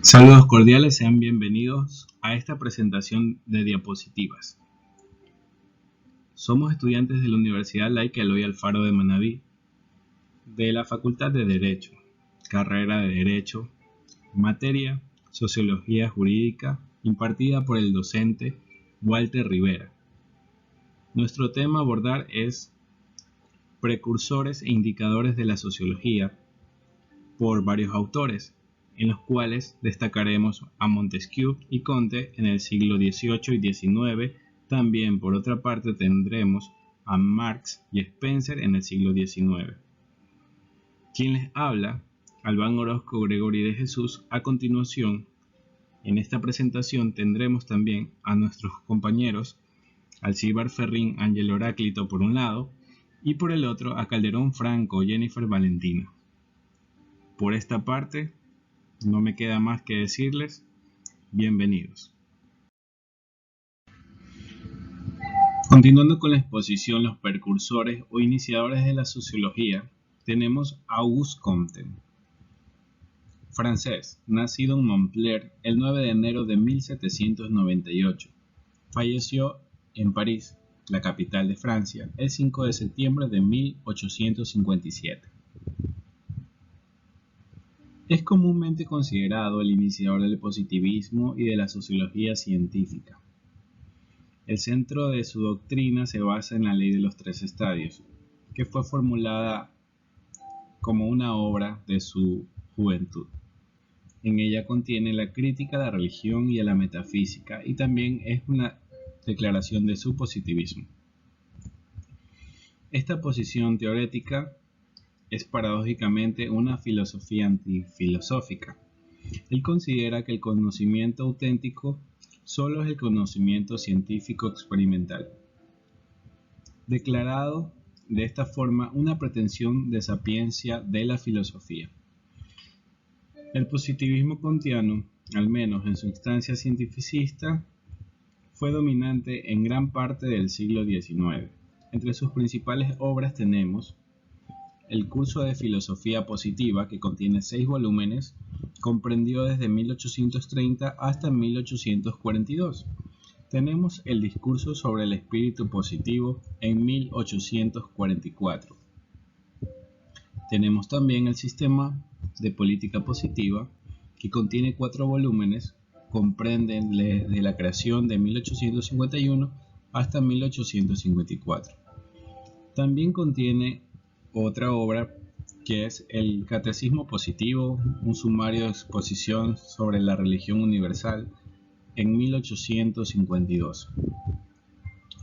Saludos cordiales, sean bienvenidos a esta presentación de diapositivas. Somos estudiantes de la Universidad Laica Eloy Alfaro de Manabí, de la Facultad de Derecho, carrera de Derecho, materia Sociología Jurídica, impartida por el docente Walter Rivera. Nuestro tema a abordar es precursores e indicadores de la sociología por varios autores, en los cuales destacaremos a Montesquieu y Comte en el siglo XVIII y XIX. También, por otra parte, tendremos a Marx y Spencer en el siglo XIX. Quien les habla, Albán Orozco Gregory de Jesús. A continuación, en esta presentación tendremos también a nuestros compañeros Alcíbar Ferrín, Ángel Heráclito por un lado, y por el otro a Calderón Franco, Jennifer Valentina. Por esta parte, no me queda más que decirles, bienvenidos. Continuando con la exposición, los precursores o iniciadores de la sociología, tenemos a Auguste Comte, francés, nacido en Montpellier el 9 de enero de 1798. Falleció en París, la capital de Francia, el 5 de septiembre de 1857. Es comúnmente considerado el iniciador del positivismo y de la sociología científica. El centro de su doctrina se basa en la ley de los tres estadios, que fue formulada como una obra de su juventud. En ella contiene la crítica a la religión y a la metafísica, y también es una declaración de su positivismo. Esta posición teórica es paradójicamente una filosofía antifilosófica. Él considera que el conocimiento auténtico solo es el conocimiento científico experimental, declarado de esta forma una pretensión de sapiencia de la filosofía. El positivismo kantiano, al menos en su instancia cientificista, fue dominante en gran parte del siglo XIX. Entre sus principales obras tenemos el curso de filosofía positiva, que contiene 6 volúmenes, comprendió desde 1830 hasta 1842. Tenemos el discurso sobre el espíritu positivo en 1844. Tenemos también el sistema de política positiva, que contiene 4 volúmenes, comprenden desde la creación de 1851 hasta 1854. También contiene otra obra que es el Catecismo Positivo, un sumario de exposición sobre la religión universal, en 1852.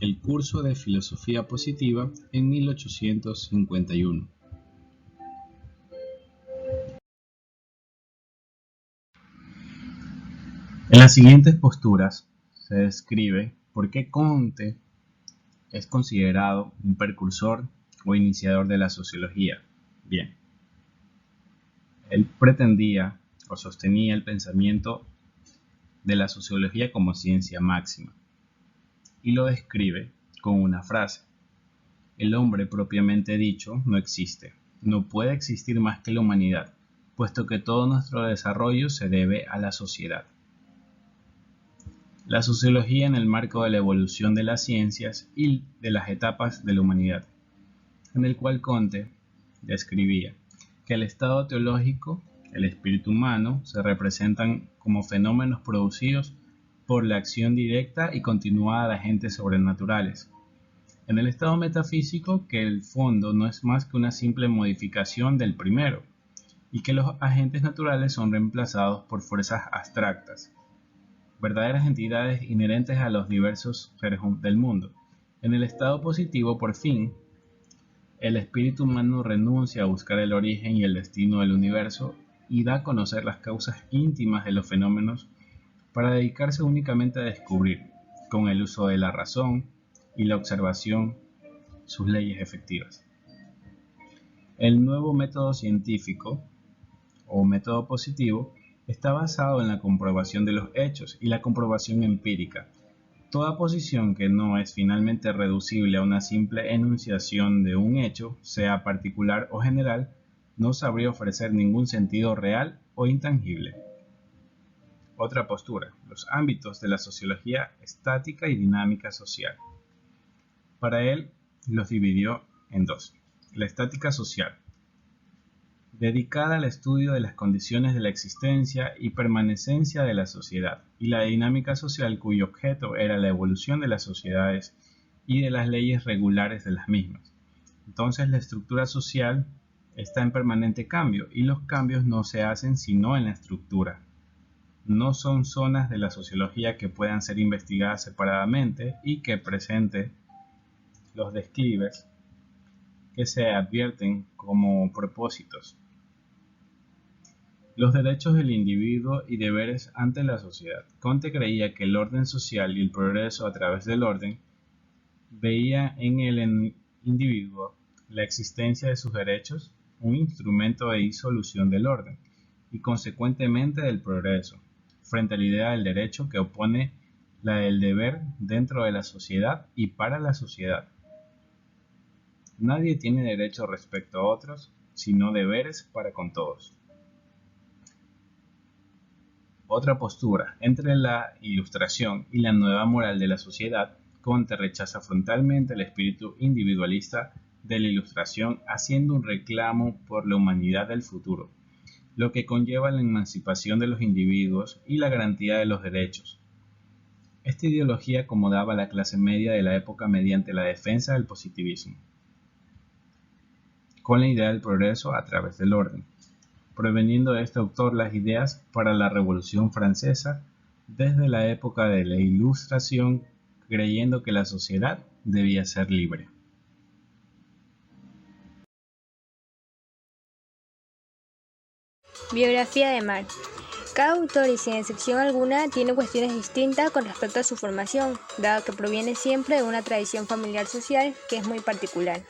El curso de filosofía positiva en 1851. En las siguientes posturas se describe por qué Comte es considerado un precursor o iniciador de la sociología. Bien, él pretendía o sostenía el pensamiento de la sociología como ciencia máxima y lo describe con una frase: el hombre propiamente dicho no existe, no puede existir más que la humanidad, puesto que todo nuestro desarrollo se debe a la sociedad. La sociología en el marco de la evolución de las ciencias y de las etapas de la humanidad, en el cual Comte describía que el estado teológico, el espíritu humano, se representan como fenómenos producidos por la acción directa y continuada de agentes sobrenaturales. En el estado metafísico, que el fondo no es más que una simple modificación del primero, y que los agentes naturales son reemplazados por fuerzas abstractas, verdaderas entidades inherentes a los diversos seres del mundo. En el estado positivo, por fin, el espíritu humano renuncia a buscar el origen y el destino del universo y da a conocer las causas íntimas de los fenómenos para dedicarse únicamente a descubrir, con el uso de la razón y la observación, sus leyes efectivas. El nuevo método científico o método positivo está basado en la comprobación de los hechos y la comprobación empírica. Toda posición que no es finalmente reducible a una simple enunciación de un hecho, sea particular o general, no sabría ofrecer ningún sentido real o intangible. Otra postura, los ámbitos de la sociología estática y dinámica social. Para él, los dividió en dos. La estática social, dedicada al estudio de las condiciones de la existencia y permanecencia de la sociedad, y la dinámica social, cuyo objeto era la evolución de las sociedades y de las leyes regulares de las mismas. Entonces, la estructura social está en permanente cambio, y los cambios no se hacen sino en la estructura. No son zonas de la sociología que puedan ser investigadas separadamente y que presente los declives que se advierten como propósitos. Los derechos del individuo y deberes ante la sociedad. Comte creía que el orden social y el progreso a través del orden veía en el individuo la existencia de sus derechos, un instrumento de disolución del orden y consecuentemente del progreso, frente a la idea del derecho que opone la del deber dentro de la sociedad y para la sociedad. Nadie tiene derecho respecto a otros, sino deberes para con todos. Otra postura, entre la Ilustración y la nueva moral de la sociedad, Comte rechaza frontalmente el espíritu individualista de la Ilustración, haciendo un reclamo por la humanidad del futuro, lo que conlleva la emancipación de los individuos y la garantía de los derechos. Esta ideología acomodaba a la clase media de la época mediante la defensa del positivismo, con la idea del progreso a través del orden, proveniendo de este autor las ideas para la Revolución Francesa desde la época de la Ilustración, creyendo que la sociedad debía ser libre. Biografía de Marx. Cada autor, y sin excepción alguna, tiene cuestiones distintas con respecto a su formación, dado que proviene siempre de una tradición familiar social que es muy particular.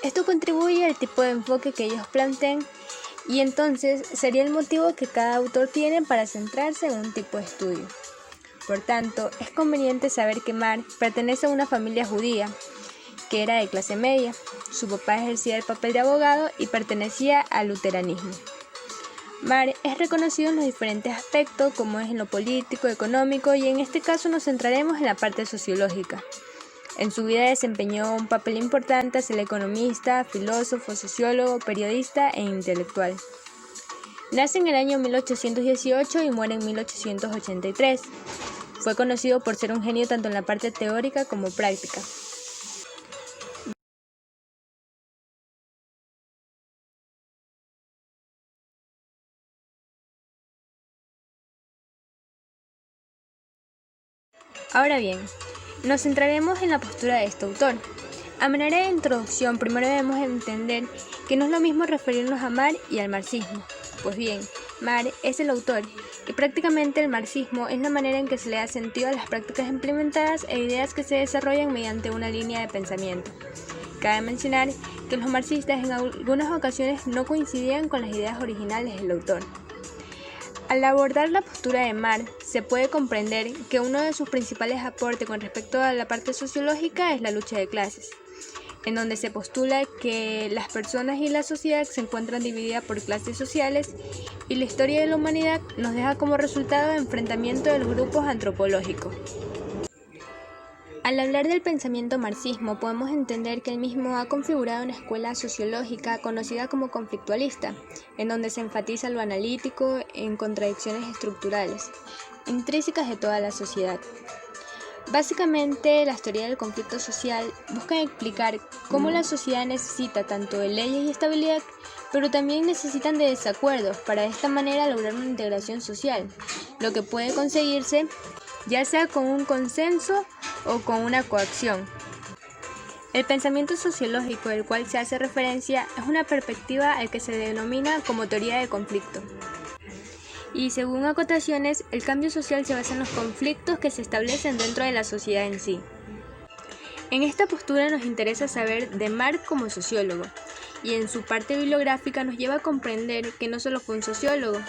Esto contribuye al tipo de enfoque que ellos plantean, y entonces sería el motivo que cada autor tiene para centrarse en un tipo de estudio. Por tanto, es conveniente saber que Marx pertenece a una familia judía, que era de clase media. Su papá ejercía el papel de abogado y pertenecía al luteranismo. Marx es reconocido en los diferentes aspectos, como es en lo político, económico, y en este caso nos centraremos en la parte sociológica. En su vida desempeñó un papel importante hacia el economista, filósofo, sociólogo, periodista e intelectual. Nace en el año 1818 y muere en 1883. Fue conocido por ser un genio tanto en la parte teórica como práctica. Ahora bien, nos centraremos en la postura de este autor. A manera de introducción, primero debemos entender que no es lo mismo referirnos a Marx y al marxismo. Pues bien, Marx es el autor, y prácticamente el marxismo es la manera en que se le da sentido a las prácticas implementadas e ideas que se desarrollan mediante una línea de pensamiento. Cabe mencionar que los marxistas en algunas ocasiones no coincidían con las ideas originales del autor. Al abordar la postura de Marx, se puede comprender que uno de sus principales aportes con respecto a la parte sociológica es la lucha de clases, en donde se postula que las personas y la sociedad se encuentran divididas por clases sociales, y la historia de la humanidad nos deja como resultado el enfrentamiento de los grupos antropológicos. Al hablar del pensamiento marxismo, podemos entender que el mismo ha configurado una escuela sociológica conocida como conflictualista, en donde se enfatiza lo analítico en contradicciones estructurales, intrínsecas de toda la sociedad. Básicamente, las teorías del conflicto social buscan explicar cómo la sociedad necesita tanto de leyes y estabilidad, pero también necesitan de desacuerdos para de esta manera lograr una integración social, lo que puede conseguirse ya sea con un consenso o con una coacción. El pensamiento sociológico del cual se hace referencia es una perspectiva al que se denomina como teoría de conflicto. Y según acotaciones, el cambio social se basa en los conflictos que se establecen dentro de la sociedad en sí. En esta postura nos interesa saber de Marx como sociólogo, y en su parte bibliográfica nos lleva a comprender que no solo fue un sociólogo.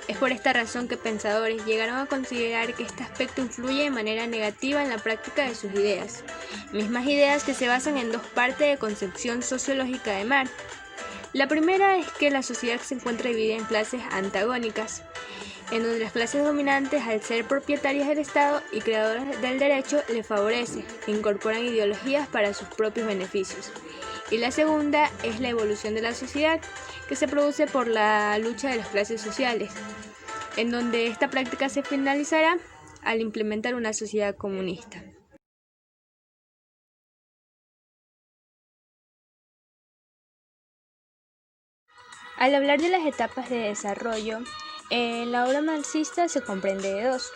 Es por esta razón que pensadores llegaron a considerar que este aspecto influye de manera negativa en la práctica de sus ideas, mismas ideas que se basan en dos partes de concepción sociológica de Marx. La primera es que la sociedad se encuentra dividida en clases antagónicas, en donde las clases dominantes, al ser propietarias del Estado y creadoras del derecho, le favorecen e incorporan ideologías para sus propios beneficios. Y la segunda es la evolución de la sociedad, que se produce por la lucha de las clases sociales, en donde esta práctica se finalizará al implementar una sociedad comunista. Al hablar de las etapas de desarrollo, en la obra marxista se comprende de dos.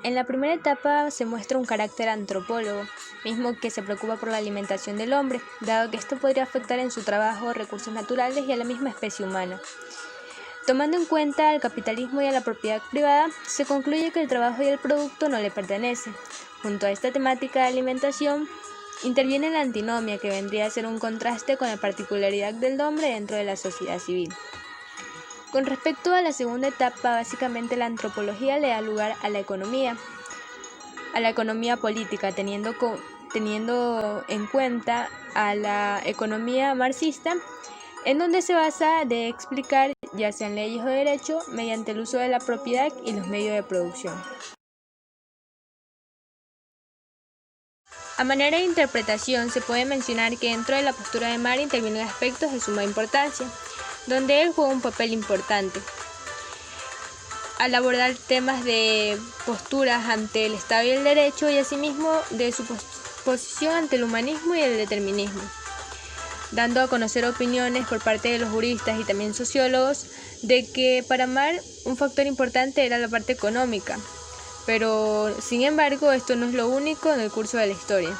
En la primera etapa se muestra un carácter antropólogo, mismo que se preocupa por la alimentación del hombre, dado que esto podría afectar en su trabajo, recursos naturales y a la misma especie humana. Tomando en cuenta al capitalismo y a la propiedad privada, se concluye que el trabajo y el producto no le pertenecen. Junto a esta temática de alimentación, interviene la antinomia, que vendría a ser un contraste con la particularidad del hombre dentro de la sociedad civil. Con respecto a la segunda etapa, básicamente la antropología le da lugar a la economía política, teniendo en cuenta a la economía marxista, en donde se basa de explicar, ya sean leyes o derechos, mediante el uso de la propiedad y los medios de producción. A manera de interpretación, se puede mencionar que dentro de la postura de Marx intervienen aspectos de suma importancia, donde él juega un papel importante al abordar temas de posturas ante el Estado y el derecho, y asimismo de su posición ante el humanismo y el determinismo, dando a conocer opiniones por parte de los juristas y también sociólogos de que para Marx un factor importante era la parte económica, pero sin embargo esto no es lo único en el curso de la historia.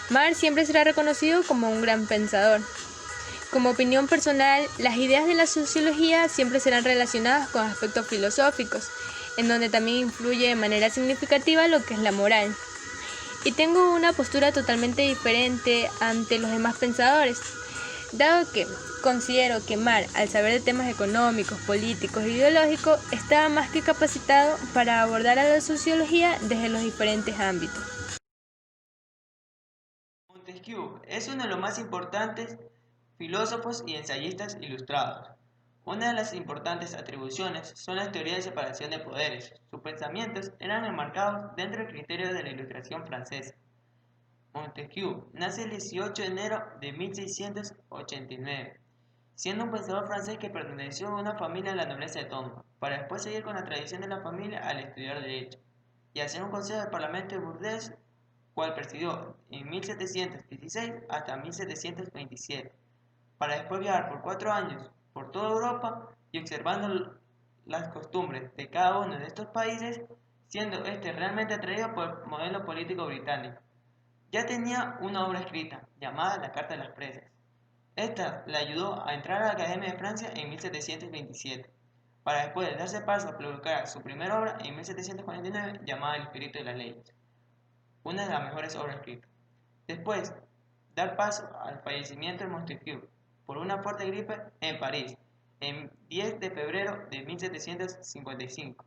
Marx siempre será reconocido como un gran pensador. Como opinión personal, las ideas de la sociología siempre serán relacionadas con aspectos filosóficos, en donde también influye de manera significativa lo que es la moral. Y tengo una postura totalmente diferente ante los demás pensadores, dado que considero que Marx, al saber de temas económicos, políticos e ideológicos, estaba más que capacitado para abordar a la sociología desde los diferentes ámbitos. Montesquieu es uno de los más importantes filósofos y ensayistas ilustrados. Una de las importantes atribuciones son las teorías de separación de poderes. Sus pensamientos eran enmarcados dentro del criterio de la Ilustración francesa. Montesquieu nace el 18 de enero de 1689, siendo un pensador francés que perteneció a una familia de la nobleza de Tombos, para después seguir con la tradición de la familia al estudiar Derecho, y hacer un consejo del Parlamento de Burdeos, cual presidió en 1716 hasta 1727, para después viajar por 4 años por toda Europa y observando las costumbres de cada uno de estos países, siendo este realmente atraído por el modelo político británico. Ya tenía una obra escrita, llamada La Carta de las Presas. Esta le ayudó a entrar a la Academia de Francia en 1727, para después darse paso a publicar su primera obra en 1749, llamada El Espíritu de las Leyes, una de las mejores obras escritas. Después, dar paso al fallecimiento de Montesquieu por una fuerte gripe en París, en 10 de febrero de 1755.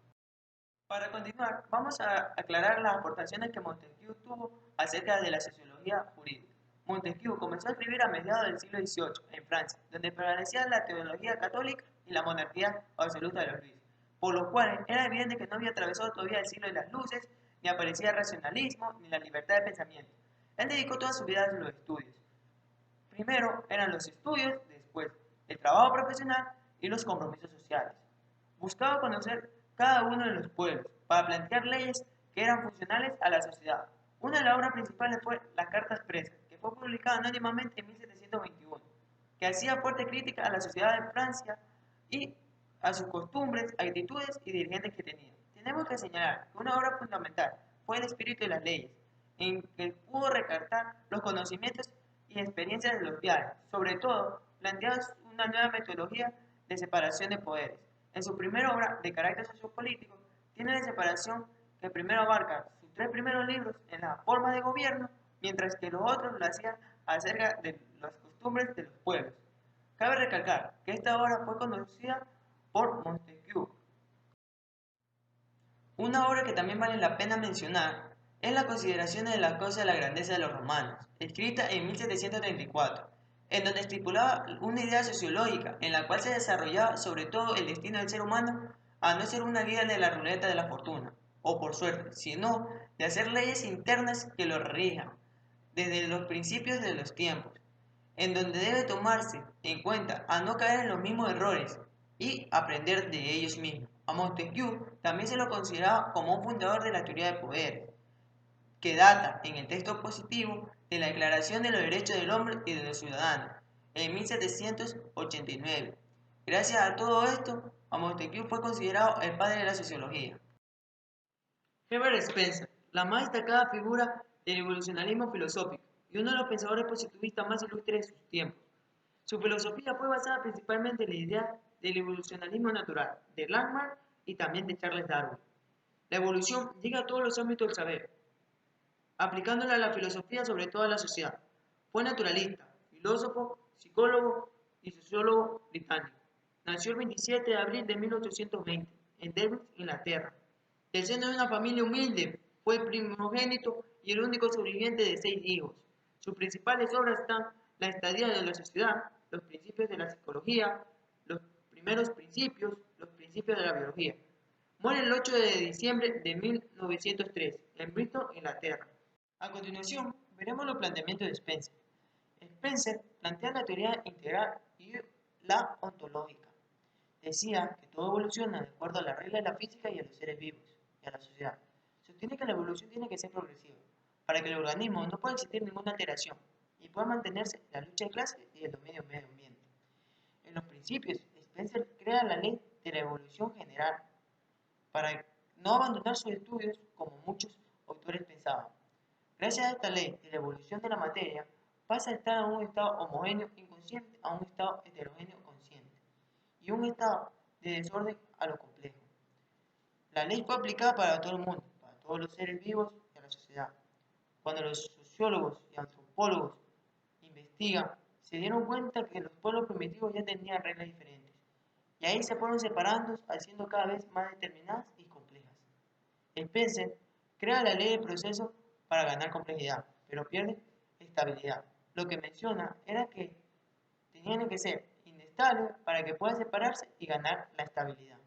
Para continuar, vamos a aclarar las aportaciones que Montesquieu tuvo acerca de la sociología jurídica. Montesquieu comenzó a escribir a mediados del siglo XVIII en Francia, donde prevalecía la teología católica y la monarquía absoluta de los reyes, por lo cual era evidente que no había atravesado todavía el siglo de las luces, ni aparecía el racionalismo, ni la libertad de pensamiento. Él dedicó toda su vida a los estudios. Primero eran los estudios, después el trabajo profesional y los compromisos sociales. Buscaba conocer cada uno de los pueblos para plantear leyes que eran funcionales a la sociedad. Una de las obras principales fue Las Cartas Presas, que fue publicada anónimamente en 1721, que hacía fuerte crítica a la sociedad de Francia y a sus costumbres, actitudes y dirigentes que tenía. Tenemos que señalar que una obra fundamental fue El Espíritu de las Leyes, en que pudo recartar los conocimientos y experiencias de los viajes, sobre todo planteaba una nueva metodología de separación de poderes. En su primera obra, de carácter sociopolítico, tiene la separación que primero abarca sus 3 primeros libros en la forma de gobierno, mientras que los otros lo hacían acerca de las costumbres de los pueblos. Cabe recalcar que esta obra fue conocida por Montesquieu. Una obra que también vale la pena mencionar es La Consideración de las Causas de la Grandeza de los Romanos, escrita en 1734. en donde estipulaba una idea sociológica en la cual se desarrollaba sobre todo el destino del ser humano a no ser una guía de la ruleta de la fortuna, o por suerte, sino de hacer leyes internas que lo rijan desde los principios de los tiempos, en donde debe tomarse en cuenta a no caer en los mismos errores y aprender de ellos mismos. A Montesquieu también se lo consideraba como un fundador de la teoría de poderes, que data en el texto positivo de la Declaración de los Derechos del Hombre y de los Ciudadanos en 1789. Gracias a todo esto, a Montesquieu fue considerado el padre de la sociología. Herbert Spencer, la más destacada figura del evolucionalismo filosófico y uno de los pensadores positivistas más ilustres de sus tiempos. Su filosofía fue basada principalmente en la idea del evolucionalismo natural, de Lamarck y también de Charles Darwin. La evolución llega a todos los ámbitos del saber, aplicándola a la filosofía sobre toda la sociedad. Fue naturalista, filósofo, psicólogo y sociólogo británico. Nació el 27 de abril de 1820 en Derby, Inglaterra. Del seno de una familia humilde, fue el primogénito y el único sobreviviente de 6 hijos. Sus principales obras están La estadía de la sociedad, Los principios de la psicología, Los primeros principios, Los principios de la biología. Muere el 8 de diciembre de 1903 en Bristol, Inglaterra. A continuación, veremos los planteamientos de Spencer. Spencer plantea la teoría integral y la ontológica. Decía que todo evoluciona de acuerdo a las reglas de la física y a los seres vivos, y a la sociedad. Sostiene que la evolución tiene que ser progresiva, para que el organismo no pueda existir ninguna alteración, y pueda mantenerse la lucha de clases y el dominio del medio ambiente. En los principios, Spencer crea la ley de la evolución general, para no abandonar sus estudios como muchos autores pensaban. Gracias a esta ley de la evolución de la materia, pasa a estar a un estado homogéneo inconsciente a un estado heterogéneo consciente, y un estado de desorden a lo complejo. La ley fue aplicada para todo el mundo, para todos los seres vivos y a la sociedad. Cuando los sociólogos y antropólogos investigan, se dieron cuenta que los pueblos primitivos ya tenían reglas diferentes, y ahí se fueron separando, haciendo cada vez más determinadas y complejas. Spencer crea la ley del proceso para ganar complejidad, pero pierde estabilidad. Lo que menciona era que tenían que ser inestables para que puedan separarse y ganar la estabilidad.